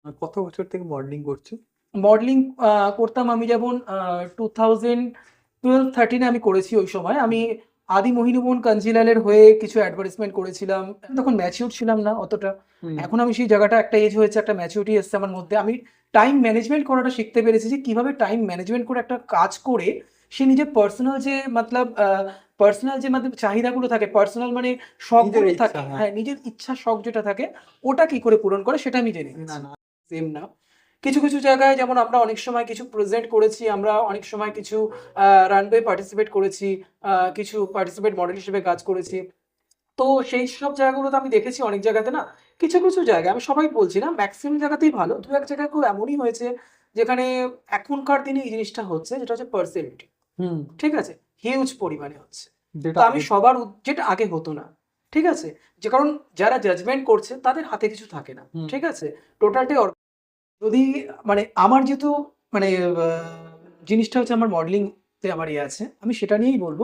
কত বছর থেকে মডেলিং করছো? মডেলিং করতাম আমি যেমন 2012-13 আমি করেছি। ওই সময় আমি আদি মোহিনীমোহন কাঞ্জিলালের হয়ে কিছু অ্যাডভার্টাইজমেন্ট করেছিলাম। তখন ম্যাচিউর ছিলাম না অতটা। হুম। এখন আমি সেই জায়গাটা, একটা এজ হয়েছে, একটা ম্যাচুরিটি এসছে আমার মধ্যে। আমি টাইম ম্যানেজমেন্ট করাটা শিখতে পেরেছি যে কিভাবে টাইম ম্যানেজমেন্ট করে একটা কাজ করে সে নিজের পার্সোনাল যে মতলব পার্সোনাল যে মতলব চাহিদাগুলো থাকে, পার্সোনাল মানে নিজের শখগুলো ইচ্ছা, থাকে, হ্যাঁ। হ্যাঁ, নিজের ইচ্ছা শখ যেটা থাকে ওটা কি করে পূরণ করে সেটা আমি জেনে না, গেছি। না। সেম না, কিছু কিছু জায়গায় যেমন আমরা অনেক সময় কিছু প্রেজেন্ট করেছি, আমরা অনেক সময় কিছু রানওয়ে পার্টিসিপেট করেছি, কিছু পার্টিসিপেট মডেল হিসেবে কাজ করেছি। তো সেই সব জায়গাগুলোতে আমি দেখেছি অনেক জায়গাতে না, কিছু কিছু জায়গায়, আমি সবাই বলছি না, ম্যাক্সিমাম জায়গাতেই ভালো, দু এক জায়গায় খুব এমনই হয়েছে যেখানে এখনকার দিনে এই জিনিসটা হচ্ছে, যেটা হচ্ছে পার্সেলিটি। হুম। ঠিক আছে, হিউজ পরিমাণে হচ্ছে। তো যেটা আমি আগে। সবার যেটা আগে হতো না। ঠিক আছে, যে কারণ যারা জাজমেন্ট করছে তাদের হাতে কিছু থাকে না। হুম। ঠিক আছে, টোটালটাই যদি মানে আমার যেহেতু মানে আ জিনিসটা হচ্ছে আমার মডেলিং তে আমার ইয়ে আছে। আমি সেটা নিয়েই বলব।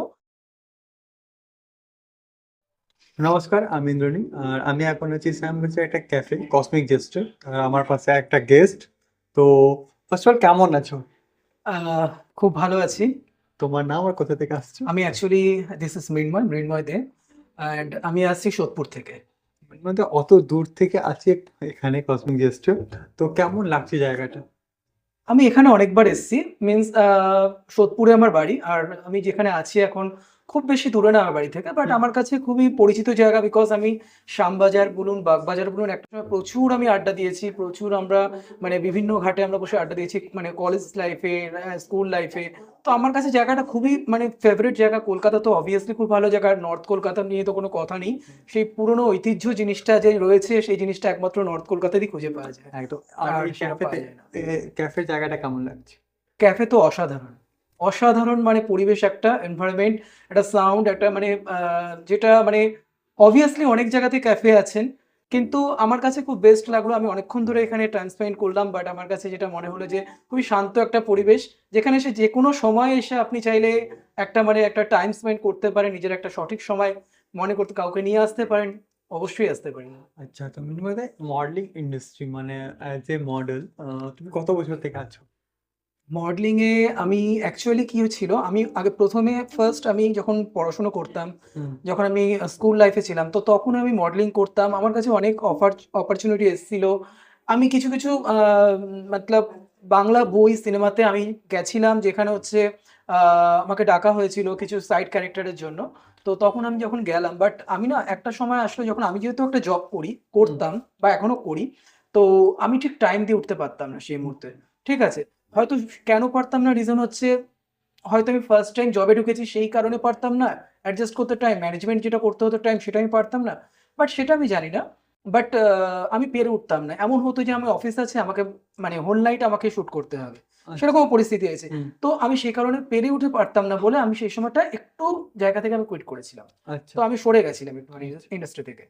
নমস্কার, আমি ইন্দ্রনীল। আর আমি এখন আছি শ্যামগঞ্জের একটা ক্যাফে, কসমিক জেস্টে। আর আমার পাশে একটা গেস্ট। তো ফার্স্ট অফ অল কেমন আছো? আ খুব ভালো আছি। তোমার নাম আর কোথা থেকে আসছো? আমি actually this is Mrinmoy Dey, and আমি আসছি সোদপুর থেকে। মানে অত দূর থেকে আছি এখানে কসমিক জেস্টে। তো কেমন লাগছে জায়গাটা? আমি এখানে অনেকবার এসেছি। মিনস সোদপুরে আমার বাড়ি। আর আমি যেখানে আছি এখন খুব বেশি দূরে না আমার বাড়ি থেকে। বাট হুম। আমার কাছে খুবই পরিচিত জায়গা, বিকজ আমি শ্যামবাজার বলুন, বাগবাজার বলুন, একটা সময় প্রচুর আমি আড্ডা দিয়েছি। প্রচুর আমরা মানে বিভিন্ন ঘাটে আমরা বসে আড্ডা দিয়েছি, মানে কলেজ লাইফে, স্কুল লাইফে। তো আমার কাছে জায়গাটা খুবই মানে ফেভারিট জায়গা। কলকাতা তো অবভিয়াসলি খুব ভালো জায়গা। নর্থ কলকাতা নিয়ে তো কোনো কথা নেই। সেই পুরনো ঐতিহ্য জিনিসটা যে রয়েছে, সেই জিনিসটা একমাত্র নর্থ কলকাতাতেই খুঁজে পাওয়া যায়। একদম। আর আর এই সেটা পাওয়া যায় না। ক্যাফের জায়গাটা কেমন লাগছে? ক্যাফে তো অসাধারণ। অসাধারণ মানে পরিবেশ, একটা এনভায়রনমেন্ট, একটা সাউন্ড, একটা মানে যেটা মানে obviously অনেক জায়গাতেই ক্যাফে আছেন। কিন্তু আমার কাছে খুব বেস্ট লাগলো। আমি অনেকক্ষণ ধরে এখানে টাইম স্পেন্ড করলাম। বাট আমার কাছে যেটা মনে হলো যে খুবই শান্ত একটা পরিবেশ। যেখানে এসে যেকোনো সময় এসে আপনি চাইলে একটা মানে একটা টাইম স্পেন্ড করতে পারেন। নিজের একটা সঠিক সময় মনে করতে কাউকে নিয়ে আসতে পারেন। অবশ্যই আসতে পারেন। আচ্ছা, তুমি মানে মডেলিং ইন্ডাস্ট্রি মানে অ্যাজ এ মডেল তুমি কত বছর থেকে আছো? মডেলিং এ আমি অ্যাকচুয়ালি কি হয়েছিল, আমি আগে ১ম এ ফার্স্ট আমি যখন পড়াশোনা করতাম, হুম। যখন আমি স্কুল লাইফে ছিলাম, তো তখন আমি মডেলিং করতাম। আমার কাছে অনেক অপরচুনিটি এসেছিল। আমি কিছু কিছু মতলব বাংলা বই, সিনেমাতে আমি গেছিলাম, যেখানে হচ্ছে আমাকে ডাকা হয়েছিল কিছু সাইড ক্যারেক্টারের জন্য। তো তখন আমি যখন গেলাম, বাট আমি না একটা সময় আসলো যখন আমি যেহেতু একটা জব হুম। করতাম বা এখনো করি, তো আমি ঠিক টাইম দিয়ে উঠতে পারতাম না সেই মুহূর্তে। ঠিক আছে? হয়তো কেন পারতাম না? রিজন হচ্ছে, হয়তো আমি ফার্স্ট টাইম জবে ঢুকেছি সেই কারণে পারতাম না। অ্যাডজাস্ট করতে টাইম, ম্যানেজমেন্ট যেটা করতে হতো টাইম, সেটা আমি পারতাম না। বাট সেটা আমি জানি না। বাট আমি পেরে উঠতাম না। এমন হতো যে আমার অফিস আছে, আমাকে মানে হোল নাইট আমাকে শুট করতে হবে। আচ্ছা। সেরকমও পরিস্থিতি হয়েছে। হুম। তো আমি সেই কারণে পেরে উঠে পারতাম না বলে আমি সেই সময়টা একটু জায়গা থেকে আমি কুইট করেছিলাম। আচ্ছা। তো আমি সরে গেছিলাম একটুখানি ইন্ডাস্ট্রি থেকে।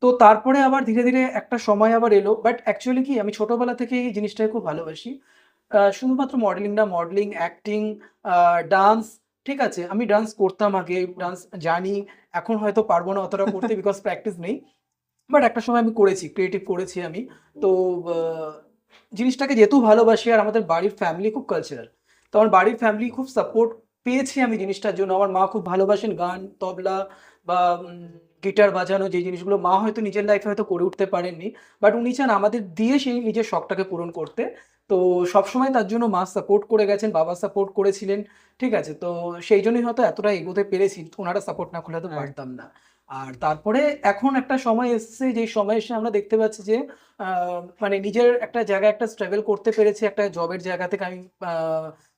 তো তারপরে আবার ধীরে, ধীরে একটা সময় আবার এলো। বাট অ্যাকচুয়ালি কি, আমি ছোটবেলা থেকেই এই জিনিসটাকে খুব ভালোবাসি। শুধুমাত্র মডেলিং না, মডেলিং, অ্যাক্টিং, আ ডান্স, ঠিক আছে? আমি ডান্স করতাম আগে, ডান্স জানি। এখন হয়তো পারব না অতটা করতে, বিকজ প্র্যাকটিস নেই। বাট একটা সময় আমি করেছি, ক্রিয়েটিভ করেছি আমি। তো আ জিনিসটাকে যেহেতু ভালোবাসি, আর আমাদের বাড়ির ফ্যামিলি খুব কালচারাল। তো আমার বাড়ির ফ্যামিলি খুব সাপোর্ট পেয়েছি আমি জিনিসটার জন্য। আমার মা খুব ভালোবাসেন গান, তবলা বা গিটার বাজানো, যে জিনিসগুলো মা হয়তো নিজের লাইফে হয়তো করে উঠতে পারেননি। বাট উনি চান আমাদের দিয়ে সেই নিজের শখটাকে পূরণ করতে। তো সবসময় তার জন্য মা সাপোর্ট করে গেছেন, বাবা সাপোর্ট করেছিলেন। ঠিক আছে? তো সেই জন্যই হয়তো এতটা এগোতে পেরেছি। উনারা সাপোর্ট না করলে হয়তো এক পারতাম না। আর তারপরে এখন একটা সময় এসছে, যেই সময়ে এসে আমরা দেখতে পাচ্ছি যে আ মানে নিজের একটা জায়গায় একটা স্ট্রাগল করতে পেরেছি। একটা জবের জায়গা থেকে আমি আ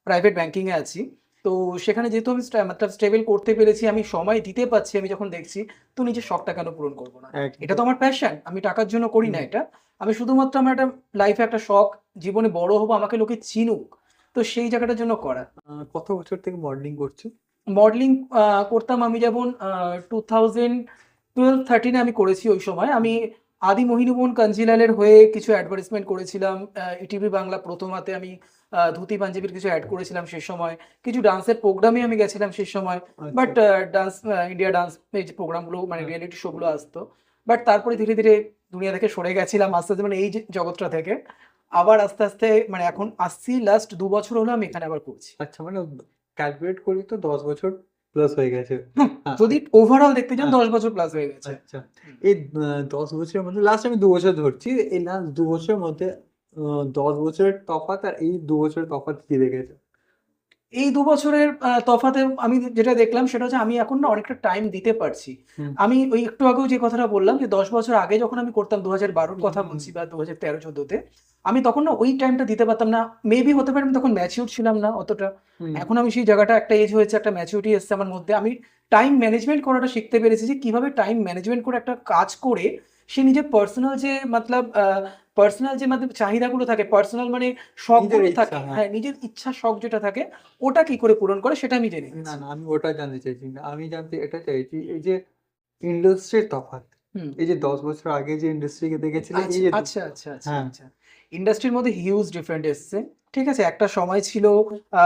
প্রাইভেট ব্যাংকিং এ আছি। তো সেখানে যেহেতু আমি মতলব স্টেবল করতে পেরেছি, আমি সময় দিতে পারছি, আমি যখন দেখছি, তো নিজের শখটা কেন পূরণ করব না? এটা একদম। তো আমার প্যাশন। আমি টাকার জন্য করি না হুম। এটা। আমি শুধুমাত্র আমার একটা লাইফে একটা শখ, জীবনে বড় হবো, আমাকে লোকে চিনুক। তো সেই জায়গাটার জন্য করা। কত বছর থেকে মডেলিং করছো? মডেলিং করতাম আমি যেমন 2012-13 আমি করেছি ওই সময়। আমি আদি মোহিনীমোহন কাঞ্জিলালের হয়ে কিছু অ্যাডভার্টাইজমেন্ট করেছিলাম। ইটিভি বাংলা প্রথম হাতে আমি ধুতি পাঞ্জাবির কিছু অ্যাড করেছিলাম সেই সময়। কিছু ডান্সের প্রোগ্রামে আমি গেছিলাম সেই সময়। আচ্ছা। বাট ডান্স ইন্ডিয়া ডান্স এই যে প্রোগ্রামগুলো, মানে হ্যাঁ। রিয়েলিটি শো গুলো আসতো। বাট তারপরে ধীরে, ধীরে দুনিয়া থেকে সরে গেছিলাম আস্তে, আস্তে, মানে এই যে জগৎটা থেকে। আবার আস্তে আস্তে মানে এখন আসছি, লাস্ট 2 বছর হলো আমি এখানে আবার করছি। আচ্ছা, মানে ক্যালকুলেট করি তো 10 বছর প্লাস হয়ে গেছে। হ্যাঁ, যদি ওভারঅল দেখতে চান হ্যাঁ, 10 বছর প্লাস হয়ে গেছে। আচ্ছা। এই 10 বছরের মধ্যে লাস্ট আমি 2 বছর ধরছি, এই লাস্ট 2 বছরের মধ্যে 10 বছরের তফাৎ আর এই 2 বছরের তফাৎ কি দেখেছো? এই 2 বছরের তফাতে আমি যেটা দেখলাম সেটা হচ্ছে আমি এখন না অনেকটা টাইম দিতে পারছি। হুম আমি ওই একটু আগেও যে কথাটা বললাম যে 10 বছর আগে যখন আমি করতাম 2012-র হুম কথা হুম বলছি বা 2013-14-তে, আমি তখন না ওই টাইমটা দিতে পারতাম না। মেবি হতে পারে আমি তখন ম্যাচিউর ছিলাম না অতটা। হুম এখন আমি সেই জায়গাটা, একটা এজ হয়েছে, একটা ম্যাচুরিটি এসছে আমার মধ্যে। আমি টাইম ম্যানেজমেন্ট করাটা শিখতে পেরেছি যে কিভাবে টাইম ম্যানেজমেন্ট করে একটা কাজ করে সে নিজের পার্সোনাল যে মতলব পার্সোনাল যে মানে চাহিদাগুলো থাকে, পার্সোনাল মানে নিজের শখগুলো ইচ্ছা, থাকে, হ্যাঁ। হ্যাঁ, নিজের ইচ্ছা শখ যেটা থাকে ওটা কি করে পূরণ করে সেটা আমি জেনে না গেছি। না, আমি ওটা জানতে চাইছি না, আমি জানতে এটা চাইছি এই যে ইন্ডাস্ট্রির তফাৎ, হুম। এই যে 10 বছর আগে যে ইন্ডাস্ট্রিকে দেখেছিলে, এই আচ্ছা, যে আচ্ছা, আচ্ছা, আচ্ছা, হ্যাঁ আচ্ছা। ইন্ডাস্ট্রির মধ্যে হিউজ ডিফারেন্ট এসছে। ঠিক আছে? একটা সময় ছিল আ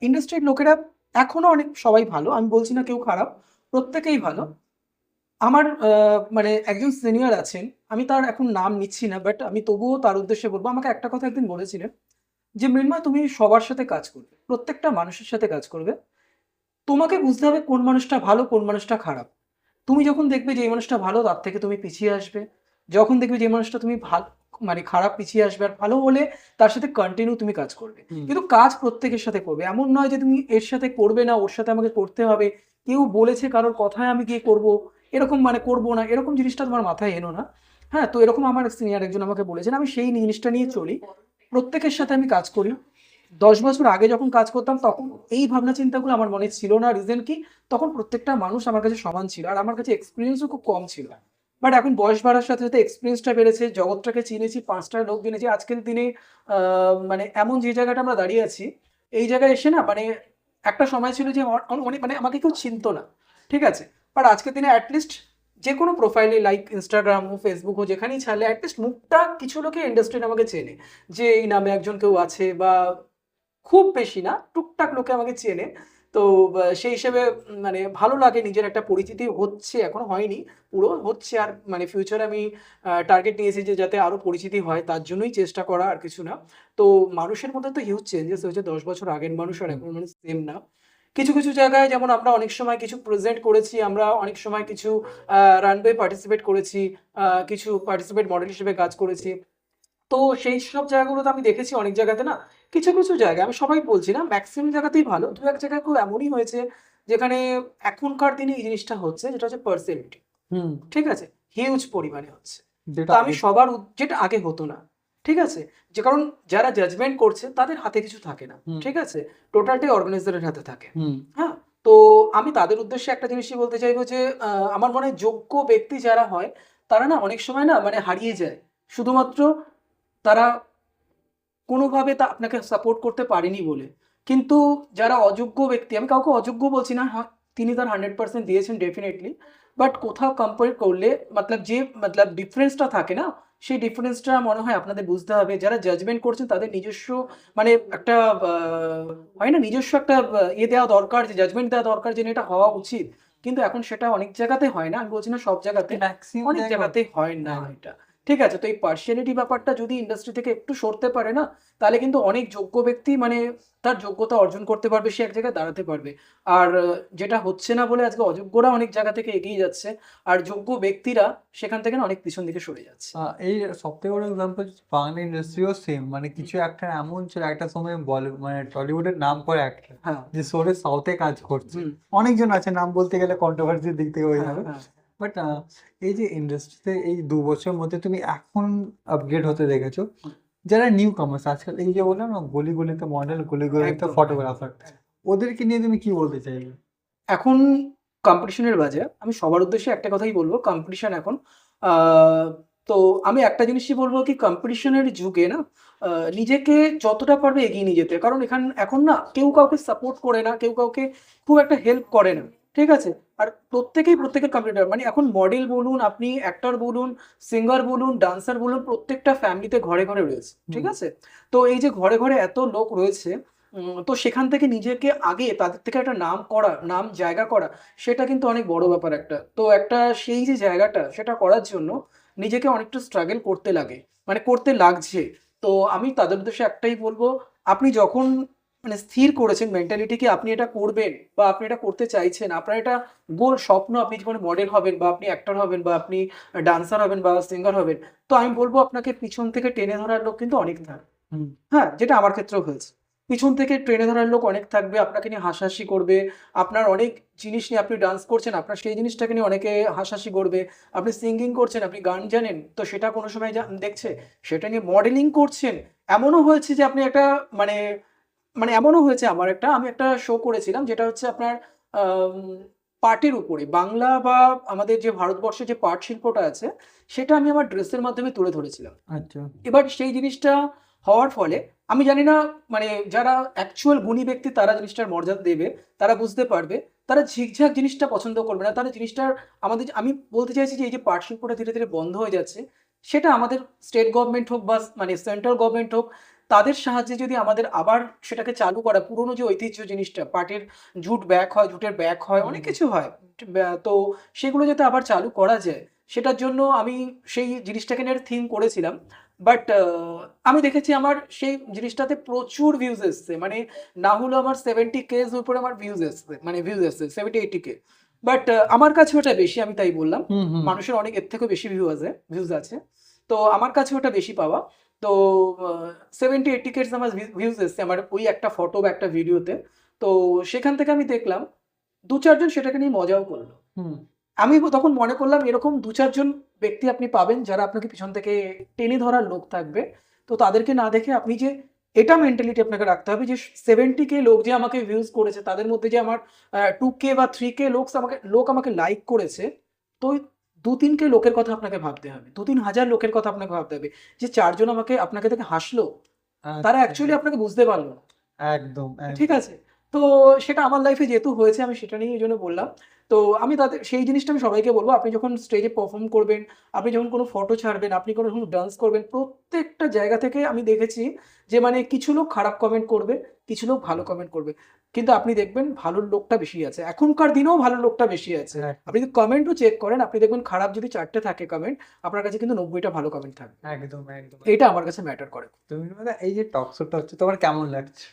ইন্ডাস্ট্রির লোকেরা এখনো অনেক সবাই ভালো। আমি বলছি না কেউ খারাপ। প্রত্যেকেই ভালো। আমার মানে একজন সিনিয়র আছেন। আমি তার এখন নাম নিচ্ছি না। বাট আমি তবুও তার উদ্দেশ্যে বলব। আমাকে একটা কথা একদিন বলেছিলেন যে, "মৃন্ময়, তুমি সবার সাথে কাজ করবে। প্রত্যেকটা মানুষের সাথে কাজ করবে। তোমাকে বুঝতে হবে কোন মানুষটা ভালো, কোন মানুষটা খারাপ। তুমি যখন দেখবে যে এই মানুষটা ভালো, তার থেকে তুমি পিছিয়ে আসবে। যখন দেখবে যে এই মানুষটা তুমি মানে খারাপ, পিছিয়ে আসবে। আর ভালো হলে তার সাথে কন্টিনিউ তুমি কাজ করবে। হুম কিন্তু কাজ প্রত্যেকের সাথে করবে। এমন নয় যে তুমি এর সাথে করবে না, ওর সাথে আমাকে করতে হবে। কেউ বলেছে কারোর কথায় আমি গিয়ে করব। এরকম মানে করব না। এরকম জিনিসটা তোমার মাথায় এনো না। হ্যাঁ? তো এরকম আমার সিনিয়র একজন আমাকে বলেছেন। আমি সেই জিনিসটা নিয়ে চলি। প্রত্যেকের সাথে আমি কাজ করি। ১০ বছর আগে যখন কাজ করতাম তখন এই ভাবনা চিন্তাগুলো আমার মনে ছিল না। রিজন কি? তখন প্রত্যেকটা মানুষ আমার কাছে সমান ছিল। আর আমার কাছে এক্সপেরিয়েন্সও খুব কম ছিল। বাট এখন বয়স বাড়ার সাথে, সাথে এক্সপেরিয়েন্সটা বেড়েছে, জগৎটাকে চিনেছি, ৫ টা লোক জেনেছি। আজকের দিনে আ মানে এমন যে জায়গাটা আমরা দাঁড়িয়ে আছি, এই জায়গায় এসে না মানে একটা সময় ছিল যে অনেক মানে আমাকে কেউ চিনতো না। ঠিক আছে? বাট আজকের দিনে এট লিস্ট যেকোনো প্রোফাইলে লাইক Instagram হোক, Facebook হোক, যেখানেই ছাড়লে এট লিস্ট মুখটা কিছু লোকে ইন্ডাস্ট্রিতে আমাকে চেনে। যে এই নামে একজন কেউ আছে, বা খুব বেশি না, টুকটাক লোকে আমাকে চেনে। তো সেই হিসেবে মানে ভালো লাগে, নিজের একটা পরিচিতি হচ্ছে, এখনো হয়নি, পুরো হচ্ছে। আর মানে ফিউচারে আমি টার্গেট নিয়েছি যে যাতে আরো পরিচিতি হয়, তার জন্যই চেষ্টা করা, আর কিছু না। তো মানুষের মধ্যে তো হিউজ চেঞ্জেস হয়েছে। ১০ বছর আগের মানুষ আর হুম এখনের মানুষ সেম না। কিছু, কিছু জায়গায় যেমন আমরা অনেক সময় কিছু প্রেজেন্ট করেছি, আমরা অনেক সময় কিছু রানওয়ে পার্টিসিপেট করেছি, কিছু পার্টিসিপেট মডেল হিসেবে কাজ করেছি। তো সেই সব জায়গাগুলোতে আমি দেখেছি অনেক জায়গাতে না, কিছু, কিছু জায়গায়, আমি সবাই বলছি না, মেক্সিমাম জায়গাতেই ভালো। ২-১ জায়গায় খুব এমনই হয়েছে যেখানে এখনকার দিনে এই জিনিসটা হচ্ছে, যেটা হচ্ছে পার্সিয়ালিটি। হুম ঠিক আছে? হিউজ পরিমাণে হচ্ছে। তো যেটা আমি আগে সবার যেটা আগে হতো না। ঠিক আছে? যে কারণ যারা জাজমেন্ট করছে তাদের হাতে কিছু থাকে না। হুম ঠিক আছে? টোটালটাই অর্গানাইজারের হাতে থাকে। হুম হ্যাঁ? তো আমি তাদের উদ্দেশ্যে একটা জিনিসই বলতে চাইবো যে আমার মনে হয় যোগ্য ব্যক্তি যারা হয়, তারা না অনেক সময় না মানে হারিয়ে যায়। শুধুমাত্র তারা কোনোভাবে আপনাকে সাপোর্ট করতে পারেনি বলে। কিন্তু যারা অযোগ্য ব্যক্তি, আমি কাউকে অযোগ্য বলছি না। হ্যাঁ, তিনি তার 100% দিয়েছেন ডেফিনিটলি। বাট কোথাও কম্পেয়ার করলে মতলব ডিফারেন্সটা থাকে না? সেই ডিফারেন্সটা মনে হয় আপনাদের বুঝতে হবে। যারা জাজমেন্ট করছেন তাদের নিজস্ব মানে একটা আ হয় না? নিজস্ব একটা ইয়ে দেওয়া দরকার, যে জাজমেন্ট দেওয়া দরকার যে না, এটা হওয়া উচিত। কিন্তু এখন সেটা অনেক জায়গাতে হয় না। আমি বলছি না সব জায়গাতে, ম্যাক্সিমাম অনেক জায়গা জায়গাতেই হয় না হ্যাঁ এটা। ঠিক আছে? তো এই পার্সিয়ালিটি ব্যাপারটা যদি ইন্ডাস্ট্রি থেকে একটু সরতে পারে না, তাহলে কিন্তু অনেক যোগ্য ব্যক্তি মানে তার যোগ্যতা অর্জন করতে পারবে, সে এক জায়গায় দাঁড়াতে পারবে। আর যেটা হচ্ছে না বলে আজকে অযোগ্যরা অনেক জায়গা থেকে এগিয়ে যাচ্ছে। আর যোগ্য ব্যক্তিরা সেখান থেকে না অনেক পিছন দিকে সরে যাচ্ছে। এই সবথেকে বড় এক্সাম্পল বাংলা ইন্ডাস্ট্রিও সেম, মানে হুম। কিছু অ্যাক্টর এমন ছিল একটা সময় মানে টলিউডের নাম করা অ্যাক্টর হ্যাঁ, যে সরে সাউথে কাজ করছে, হুম, অনেকজন আছে, নাম বলতে গেলে কন্ট্রোভার্সির দিক থেকে হয়ে হ্যাঁ, যাবে। হ্যাঁ। বাট এই যে ইন্ডাস্ট্রিতে এই 2 বছরের মধ্যে তুমি এখন আপগ্রেড হতে দেখেছো, হুম, যারা নিউ কামার্স আজকাল, এই যে বললাম না, গলি গলিতে মডেল, গলি গলিতে একদম, ফটোগ্রাফার, একদম। ওদেরকে নিয়ে তুমি কি বলতে চাইবে? এখন কম্পিটিশনের বাজার। আমি সবার উদ্দেশ্যে একটা কথাই বলব, কম্পিটিশন এখন। আ তো আমি একটা জিনিসই বলব কি, কম্পিটিশনের যুগে না আ নিজেকে যতটা পারবে এগিয়ে নিয়ে যেতে। কারণ এখন না কেউ কাউকে সাপোর্ট করে না, কেউ কাউকে খুব একটা হেল্প করে না। ঠিক আছে? আর প্রত্যেকেই প্রত্যেকের কম্পিটিটর। মানে এখন মডেল বলুন, আপনি অ্যাক্টর বলুন, সিঙ্গার বলুন, ডান্সার বলুন, প্রত্যেকটা ফ্যামিলিতে ঘরে, ঘরে রয়েছে। ঠিক হুম আছে? তো এই যে ঘরে, ঘরে এত লোক রয়েছে, তো সেখান থেকে নিজেকে আগে তাদের থেকে একটা নাম করা, নাম জায়গা করা, সেটা কিন্তু অনেক বড় ব্যাপার একটা। তো একটা সেই যে জায়গাটা, সেটা করার জন্য নিজেকে অনেকটা স্ট্রাগল করতে লাগে। মানে করতে লাগছে। তো আমি তাদের উদ্দেশ্যে একটাই বলবো, আপনি যখন মানে স্থির করেছেন মেন্টালিটিকে আপনি এটা করবেন বা আপনি এটা করতে চাইছেন, আপনার এটা গোল স্বপ্ন, আপনি জীবনে মডেল হবেন বা আপনি অ্যাক্টর হবেন বা আপনি ডান্সার হবেন বা সিঙ্গার হবেন, তো আমি বলবো আপনাকে পিছন থেকে টেনে ধরার লোক কিন্তু অনেক থাকে। হুম। হ্যাঁ, যেটা আমার ক্ষেত্রেও হয়েছে। পিছন থেকে টেনে ধরার লোক অনেক থাকবে, আপনাকে নিয়ে হাসাহাসি করবে। আপনার অনেক জিনিস নিয়ে, আপনি ডান্স করছেন, আপনার সেই জিনিসটাকে নিয়ে অনেকে হাসাহাসি করবে। আপনি সিঙ্গিং করছেন, আপনি গান জানেন, তো সেটা কোনো সময় দেখছে। সেটা নিয়ে মডেলিং করছেন। এমনও হয়েছে যে আপনি একটা মানে মানে এমনও হয়েছে আমি একটা শো করেছিলাম যেটা হচ্ছে আপনার আম পাটের উপরে। বাংলা বা আমাদের যে ভারতবর্ষে যে পাট শিল্পটা আছে, সেটা আমি আমার ড্রেসের মাধ্যমে তুলে ধরেছিলাম। আচ্ছা। এবার সেই জিনিসটা হওয়ার ফলে আমি জানি না, মানে যারা অ্যাকচুয়াল গুণী ব্যক্তি তারা জিনিসটার মর্যাদা দেবে, তারা বুঝতে পারবে। তারা ঝিকঝাক জিনিসটা পছন্দ করবে না। তারা জিনিসটার আমি বলতে চাইছি যে এই যে পাট শিল্পটা ধীরে, ধীরে বন্ধ হয়ে যাচ্ছে, সেটা আমাদের স্টেট গভর্নমেন্ট হোক বা মানে সেন্ট্রাল গভর্নমেন্ট হোক, তাদের সাহায্যে যদি আমাদের আবার সেটাকে চালু করা, পুরনো যে ঐতিহ্য জিনিসটা, পাটের জুট ব্যাগ হয়, জুটের ব্যাগ হয়, হুম, অনেক হুম। কিছু হয়। তো সেগুলো যাতে আবার চালু করা যায়, সেটার জন্য আমি সেই জিনিসটাকে নিয়ে একটা থিম করেছিলাম। বাট আমি দেখেছি আমার সেই জিনিসটাতে প্রচুর ভিউজ এসছে। মানে না হলেও আমার 70K এর উপরে আমার ভিউজ এসছে। মানে ভিউজ এসছে 70-80K। বাট আমার কাছে ওটা বেশি, আমি তাই বললাম। হুম, হুম। মানুষের অনেক এর থেকেও বেশি ভিউজ আছে। তো আমার কাছে ওটা বেশি পাওয়া। তো 70-80K আমার ভিউজ এসছে আমার ওই একটা ফটো বা একটা ভিডিওতে। তো সেখান থেকে আমি দেখলাম ২-৪ জন সেটাকে নিয়ে মজাও করল। হুম। আমি তখন মনে করলাম এরকম ২-৪ জন ব্যক্তি আপনি পাবেন যারা আপনাকে পিছন থেকে টেনে ধরার লোক থাকবে। তো তাদেরকে না দেখে আপনি যে এটা মেন্টালিটি আপনাকে রাখতে হবে যে 70K লোক যে আমাকে ভিউজ করেছে, তাদের মধ্যে যে আমার 2K বা 3K লোক আমাকে লাইক করেছে। তো ওই ২-৩ কে লোকের কথা আপনাকে ভাবতে হবে। ২-৩ হাজার লোকের কথা আপনাকে ভাবতে হবে। যে ৪ জন আপনাকে দেখে হাসলো, তারা আচ্ছা। অ্যাকচুয়ালি আপনাকে বুঝতে পারল না। একদম, ঠিক একদম। আছে? তো সেটা আমার লাইফে যেহেতু হয়েছে আমি সেটা নিয়ে এইজন্য বললাম। তো আমি সেই জিনিসটা আমি সবাইকে বলব, আপনি যখন স্টেজে পারফর্ম করবেন, আপনি যখন কোনো ফটো ছাড়বেন, আপনি যখন ডান্স করবেন, প্রত্যেকটা জায়গা থেকে আমি দেখেছি যে মানে কিছু লোক খারাপ কমেন্ট করবে, কিছু লোক ভালো কমেন্ট করবে। কিন্তু আপনি দেখবেন ভালো লোকটা বেশি আছে। এখনকার দিনেও ভালো লোকটা বেশি আছে। একদম, আপনি যদি কমেন্টও চেক করেন, আপনি দেখবেন খারাপ যদি ৪ টে থাকে কমেন্ট, আপনার কাছে কিন্তু ৯০ টা ভালো কমেন্ট থাকবে। একদম, একদম। এইটা আমার কাছে ম্যাটার করে। তুমি মানে এই যে টক শোটা হচ্ছে তোমার কেমন লাগছে?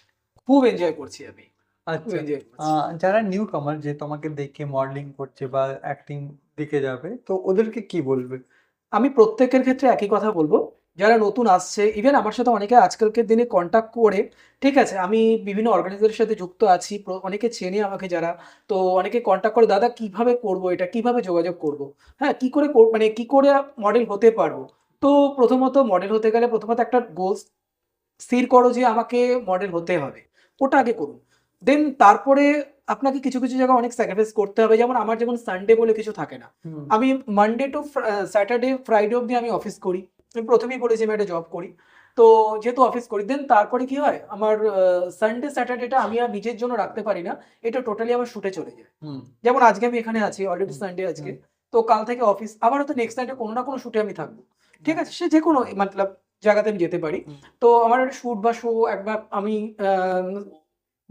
খুব এনজয় করছি আমি। খুব আচ্ছা। এনজয় আ করছি। যারা নিউ কামার যে তোমাকে দেখে মডেলিং করছে বা অ্যাক্টিং দিকে যাবে, তো ওদেরকে কি বলবে? আমি প্রত্যেকের ক্ষেত্রে একই কথা বলব। যারা নতুন আসছে, ইভেন আমার সাথে অনেকে আজকালকের দিনে কনট্যাক্ট করে, ঠিক আছে? আমি বিভিন্ন অর্গানাইজেশনের সাথে যুক্ত আছি। অনেকে চেনে আমাকে যারা। তো অনেকে কনট্যাক্ট করে, "দাদা কিভাবে করব এটা? কিভাবে যোগাযোগ করব? হ্যাঁ, কি করে মানে কি করে মডেল হতে পারবো?" তো প্রথমত মডেল হতে গেলে প্রথমত একটা গোল স্থির করো যে আমাকে মডেল হতে হবে। ওটা আগে করুন। দেন তারপরে আপনাকে কিছু, কিছু জায়গায় অনেক স্যাক্রিফাইস করতে হবে। যেমন সানডে বলে কিছু থাকে না। হুম, আমি মানডে টু স্যাটারডে, ফ্রাইডে অব্দি আমি অফিস করি। আমি ১ম এই বলেছি আমি একটা জব করি। তো যেহেতু অফিস করি, দেন তারপরে কি হয়? আমার সানডে, স্যাটারডেটা আমি আর নিজের জন্য রাখতে পারি না। এটা টোটালি আমার শুটে চলে যায়। হুম, যেমন আজকে আমি এখানে আছি, অলরেডি হুম, সানডে আজকে। হুম। তো কাল থেকে অফিস। আবার হয়তো নেক্সট সানডে কোনো না কোনো শুটে আমি থাকবো। ঠিক আছে? সে যেকোনো মতলব জায়গাতে আমি যেতে পারি। হুম, তো আমার একটা শুট বা শো একবার আমি আ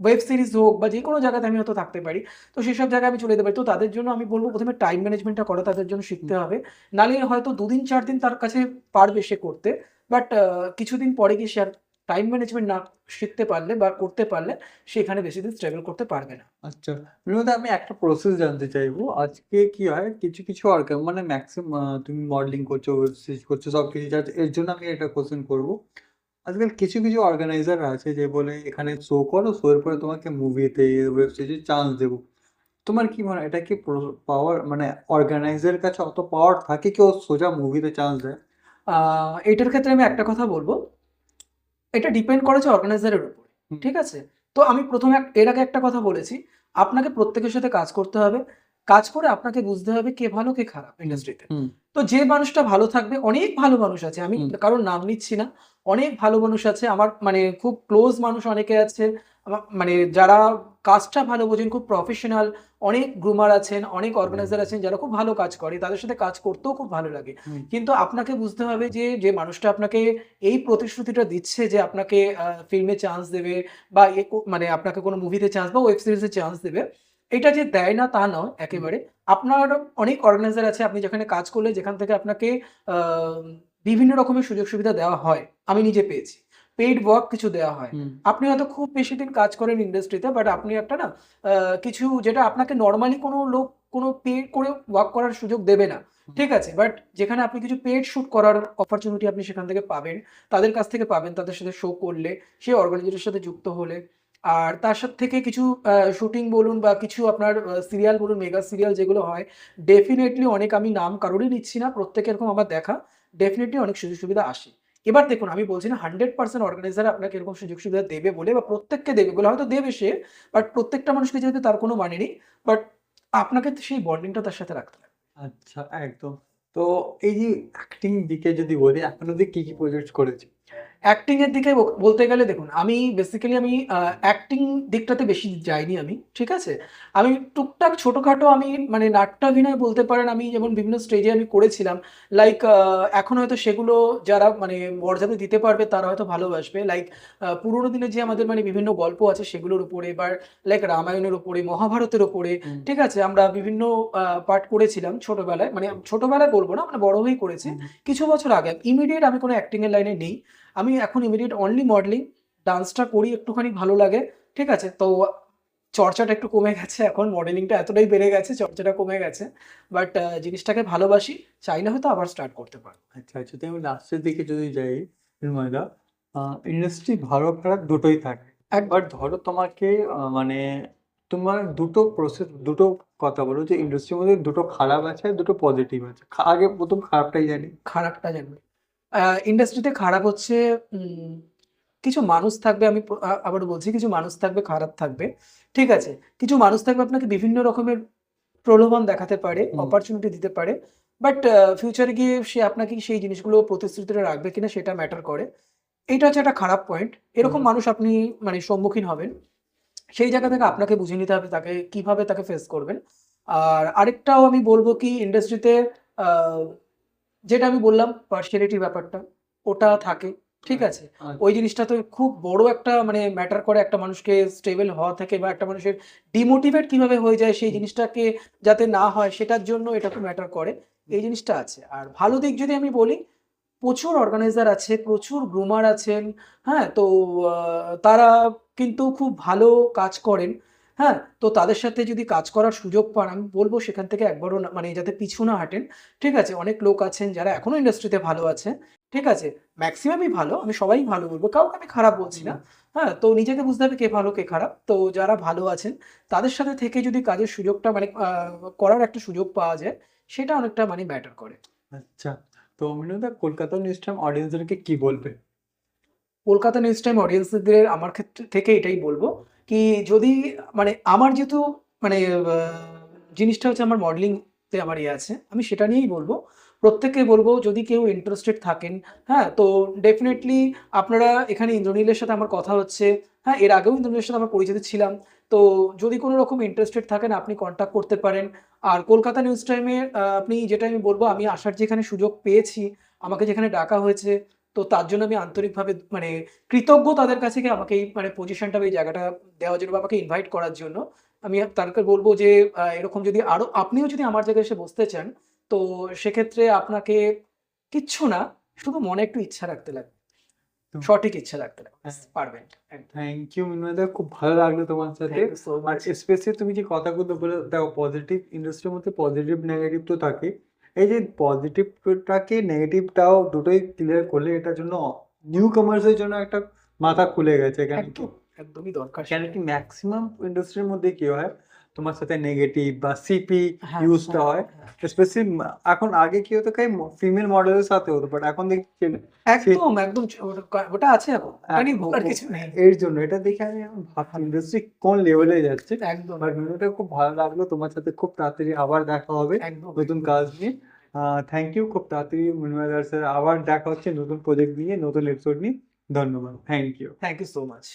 ওয়েব সিরিজ হোক বা যেকোনো জায়গাতে আমি হয়তো থাকতে পারি। তো সেসব জায়গায় আমি চলে যেতে পারি। তো তাদের জন্য আমি বলব ১ম এ টাইম ম্যানেজমেন্টটা করা তাদের জন্য হুম। শিখতে হবে। নাহলে হয়তো ২ দিন ৪ দিন তার কাছে পারবে সে করতে। বাট কিছুদিন পরে গিয়ে সে আর টাইম ম্যানেজমেন্ট না শিখতে পারলে বা করতে পারলে সে এখানে বেশিদিন স্ট্রাগল করতে পারবে না। আচ্ছা। এর মধ্যে আমি একটা প্রসেস জানতে চাইবো। আজকে কি হয় কিছু, কিছু মানে তুমি মডেলিং করছো, ওয়েব সিরিজ করছো সবকিছু জাস্ট এর জন্য আমি একটা কোয়েশ্চেন করব। আজকাল কিছু, কিছু অর্গানাইজার আছে যে বলে এখানে শো করো, শো এর পরে তোমাকে মুভিতে, ওয়েব সিরিজে চান্স দেব। তোমার কি মনে হয় এটা কি পাওয়ার মানে অর্গানাইজার কাছে অত পাওয়ার থাকে কি ও সোজা মুভিতে চান্স দেয়? আ এটার ক্ষেত্রে আমি একটা কথা বলব। এটা ডিপেন্ড করে যে অর্গানাইজারের উপরে। হুম, ঠিক আছে? তো আমি ১ম এর আগে একটা কথা বলেছি। আপনাকে প্রত্যেকের সাথে কাজ করতে হবে। কাজ করে আপনাকে বুঝতে হবে কে ভালো কে খারাপ হুম, ইন্ডাস্ট্রিতে। হুম, তো যে মানুষটা ভালো থাকবে, অনেক ভালো মানুষ আছে। আমি হুম, কারোর নাম নিচ্ছি না। অনেক ভালো মানুষ আছে। আমার মানে খুব ক্লোজ মানুষ অনেকে আছে। মানে যারা কাজটা ভালো বোঝেন, খুব প্রফেশনাল, অনেক গ্রুমার আছেন, অনেক অর্গানাইজার আছেন যারা খুব ভালো কাজ করে। তাদের সাথে কাজ করতেও খুব ভালো লাগে। হুম, কিন্তু আপনাকে বুঝতে হবে যে, যে মানুষটা আপনাকে এই প্রতিশ্রুতিটা দিচ্ছে যে আপনাকে ফিল্মে চান্স দেবে বা মানে আপনাকে কোনো মুভিতে চান্স বা ওয়েব সিরিজে চান্স দেবে। এটা যে দেয় না তা নয় হুম, একেবারে। আপনার অনেক অর্গানাইজার আছে আপনি যেখানে কাজ করলে যেখান থেকে আপনাকে আ বিভিন্ন রকমের সুযোগ সুবিধা দেওয়া হয়, আমি নিজে পেয়েছি। পেইড ওয়ার্ক কিছু দেওয়া হয়। হুম, আপনি হয়তো খুব বেশি দিন কাজ করেন ইন্ডাস্ট্রিতে, বাট আপনি একটা না কিছু যেটা আপনাকে নরমালি কোনো লোক কোনো পেইড করে ওয়ার্ক করার সুযোগ দেবে না। হুম, ঠিক আছে? বাট যেখানে আপনি কিছু পেইড শুট করার অপরচুনিটি আপনি সেখান থেকে পাবেন, তাদের কাছ থেকে পাবেন, তাদের সাথে শো করলে, সেই অর্গানাইজেশনের সাথে যুক্ত হলে। আর তার থেকে কিছু শুটিং বলুন বা কিছু আপনার সিরিয়াল বলুন, মেগা সিরিয়াল যেগুলো হয়, ডেফিনিটলি অনেক, আমি নাম কারোরই নিচ্ছি না, প্রত্যেকের এরকম আমার দেখা, ডেফিনিটলি অনেক সুযোগ সুবিধা আসে। এবার দেখুন, আমি বলছি না 100% অর্গানাইজার আপনাকে এরকম সুযোগ সুবিধা দেবে বলে বা প্রত্যেককে দেবে বলে, হয়তো দেবে সে, বাট প্রত্যেকটা মানুষকে যেহেতু তার কোনো মানে নেই, বাট আপনাকে তো সেই বন্ডিংটা তার সাথে রাখতে হবে। আচ্ছা, একদম। তো এই যে অ্যাক্টিং দিকে যদি বলি, এখন অব্দি কি, কি প্রজেক্ট করেছো? অ্যাক্টিং এর দিকে বলতে গেলে দেখুন, আমি বেসিক্যালি আমি অ্যাক্টিং দিকটাতে বেশি যাইনি আমি। ঠিক আছে? আমি টুকটাক ছোটখাটো আমি মানে নাট্যাভিনয় বলতে পারেন, আমি যেমন বিভিন্ন স্টেজে আমি করেছিলাম। লাইক এখন হয়তো সেগুলো যারা মানে মর্যাদা দিতে পারবে তারা হয়তো ভালোবাসবে। লাইক পুরোনো দিনের যে আমাদের মানে বিভিন্ন গল্প আছে সেগুলোর উপরে, বা লাইক রামায়ণের উপরে, মহাভারতের উপরে। হুম, ঠিক আছে? আমরা বিভিন্ন পার্ট করেছিলাম ছোটবেলায়। মানে ছোটবেলায় বলব না, মানে বড় হয়েই করেছি। হুম, কিছু বছর আগে। ইমিডিয়েট আমি কোনো অ্যাক্টিং এর লাইনে নেই। আমি এখন ইমিডিয়েট অনলি মডেলিং। ডান্সটা করি একটুখানি ভালো লাগে। ঠিক আছে? তো চর্চাটা একটু কমে গেছে এখন। মডেলিংটা এতটাই বেড়ে গেছে, চর্চাটা কমে গেছে। বাট জিনিসটাকে ভালোবাসি। চাইলে হয়তো আবার স্টার্ট করতে পারব। আচ্ছা, আচ্ছা। তো আমি লাস্টের দিকে যদি যাই, মৃন্ময়দা, ইন্ডাস্ট্রি ভালো খারাপ দুটোই থাকে। একদম। বাট ধরো তোমাকে মানে তোমার দুটো প্রসেস, দুটো কথা বলো যে ইন্ডাস্ট্রির মধ্যে দুটো খারাপ আছে আর দুটো পজিটিভ আছে। আগে প্রথম খারাপটাই জানি। খারাপটা জানবে। ইন্ডাস্ট্রিতে খারাপ হচ্ছে, উম কিছু মানুষ থাকবে, আমি আবারও বলছি, কিছু মানুষ থাকবে, খারাপ থাকবে। ঠিক আছে? কিছু মানুষ থাকবে আপনাকে বিভিন্ন রকমের প্রলোভন দেখাতে পারে, হুম, অপরচুনিটি দিতে পারে। বাট ফিউচারে গিয়ে সে আপনাকে সেই জিনিসগুলো প্রতিশ্রুতিটা রাখবে কিনা সেটা ম্যাটার করে। এইটা হচ্ছে একটা খারাপ পয়েন্ট। হুম, এরকম মানুষ আপনি মানে সম্মুখীন হবেন। সেই জায়গা থেকে আপনাকে বুঝে নিতে হবে তাকে কিভাবে তাকে ফেস করবেন। আর আরেকটাও আমি বলব কি, ইন্ডাস্ট্রিতে আ যেটা আমি বললাম পার্সিয়ালিটির ব্যাপারটা, ওটা থাকে। ঠিক আছে? আচ্ছা, ওই জিনিসটা তো খুব বড় একটা মানে ম্যাটার করে একটা মানুষকে স্টেবল হওয়া থেকে, বা একটা মানুষের ডিমোটিভেট কিভাবে হয়ে যায় সেই হুম, জিনিসটাকে যাতে না হয় সেটার জন্য এটা খুব ম্যাটার করে। হুম, এই জিনিসটা আছে। আর ভালো দিক যদি আমি বলি, প্রচুর অর্গানাইজার আছে, প্রচুর গ্রুমার আছেন। হ্যাঁ? তো আ তারা কিন্তু খুব ভালো কাজ করেন। হ্যাঁ? তো তাদের সাথে যদি কাজ করার সুযোগ পান, আমি বলব সেখান থেকে একবারও না মানে যাতে পিছু না হাঁটেন। ঠিক আছে? অনেক লোক আছেন যারা এখনো ইন্ডাস্ট্রিতে ভালো আছে। ঠিক আছে? মেক্সিমামই ভালো। আমি সবাই ভালো বলব। কাউকে আমি খারাপ বলছি হুম। না। হ্যাঁ? তো নিজেকে বুঝতে হবে কে ভালো কে খারাপ। তো যারা ভালো আছেন তাদের সাথে থেকে যদি কাজের সুযোগটা মানে করার একটা সুযোগ পাওয়া যায়, সেটা অনেকটা মানে ম্যাটার করে। আচ্ছা। তো মৃণালদা, কলকাতা নিউজ টাইম অডিয়েন্সদেরকে কি বলবে? কলকাতা নিউজ টাইম অডিয়েন্সদের আমার ক্ষেত্রে থেকে এটাই বলব কি, যদি মানে আমার যেহেতু মানে আ জিনিসটা হচ্ছে আমার মডেলিং তে আমার ইয়ে আছে। আমি সেটা নিয়েই বলব। প্রত্যেককে বলব, যদি কেউ ইন্টারেস্টেড থাকেন, হ্যাঁ? তো ডেফিনিটলি আপনারা এখানে ইন্দ্রনীলের সাথে আমার কথা হচ্ছে। হ্যাঁ? এর আগেও ইন্দ্রনীলের সাথে আমরা পরিচিত ছিলাম। তো যদি কোন রকম ইন্টারেস্টেড থাকেন আপনি কনট্যাক্ট করতে পারেন। আর কলকাতা নিউজ টাইমে আপনি যেটা আমি বলব, আমি আসার যেখানে সুযোগ পেয়েছি, আমাকে যেখানে ডাকা হয়েছে, তো তার জন্য আমি আন্তরিকভাবে মানে কৃতজ্ঞ তাদের কাছে, কি আমাকে এই মানে পজিশনটা বা এই জায়গাটা দেওয়ার জন্য বা আমাকে ইনভাইট করার জন্য। আমি তাদেরকে বলব যে এরকম যদি আরো আপনিও যদি আমার জায়গায় এসে বসতে চান, তো সেক্ষেত্রে আপনাকে কিচ্ছু না, শুধু মনে একটু ইচ্ছা রাখতে লাগবে। তো সঠিক ইচ্ছা রাখতে লাগবে। ব্যাস হ্যাঁ, পারবেন। একদম। থ্যাংক ইউ মৃণালদা। খুব ভালো লাগলো তোমার সাথে। থ্যাংক ইউ সো আর মাচ। স্পেশালি তুমি যে কথাগুলো বলে, দেখো পজিটিভ ইন্ডাস্ট্রির মধ্যে পজিটিভ নেগেটিভ তো থাকে। এই যে পজিটিভটাকে নেগেটিভটাও দুটোই ক্লিয়ার করলে এটার জন্য নিউ কামার্সের জন্য একটা মাথা খুলে গেছে। কেন কি একদম, একদমই দরকার কেন সেটা। কি ম্যাক্সিমাম ইন্ডাস্ট্রির মধ্যে কি হয়, তোমার সাথে নেগেটিভ বা সিপি হ্যাঁ, ইউজটা হ্যাঁ, হয়। হ্যাঁ। স্পেশালি এখন, আগে কি হতো, কাই ফিমেল মডেলের সাথে হতো, বাট এখন দেখছি সে একদম, একদম ওটা আছে এখন। ওটা নিয়ে বলার কিছু নেই। এর জন্য এটা দেখে আমি এখন ভাবছি ইন্ডাস্ট্রি কোন লেভেলে যাচ্ছে। একদম, বাট ভিডিওটা খুব ভালো লাগলো, তোমার সাথে খুব তাড়াতাড়ি আবার দেখা হবে একদম, নতুন একদম। কাজ নিয়ে। Thank you. খুব তাড়াতাড়ি মৃন্ময় স্যার আবার দেখা হচ্ছে নতুন প্রজেক্ট নিয়ে, নতুন এপিসোড নিয়ে। ধন্যবাদ। Thank you. Thank you so much.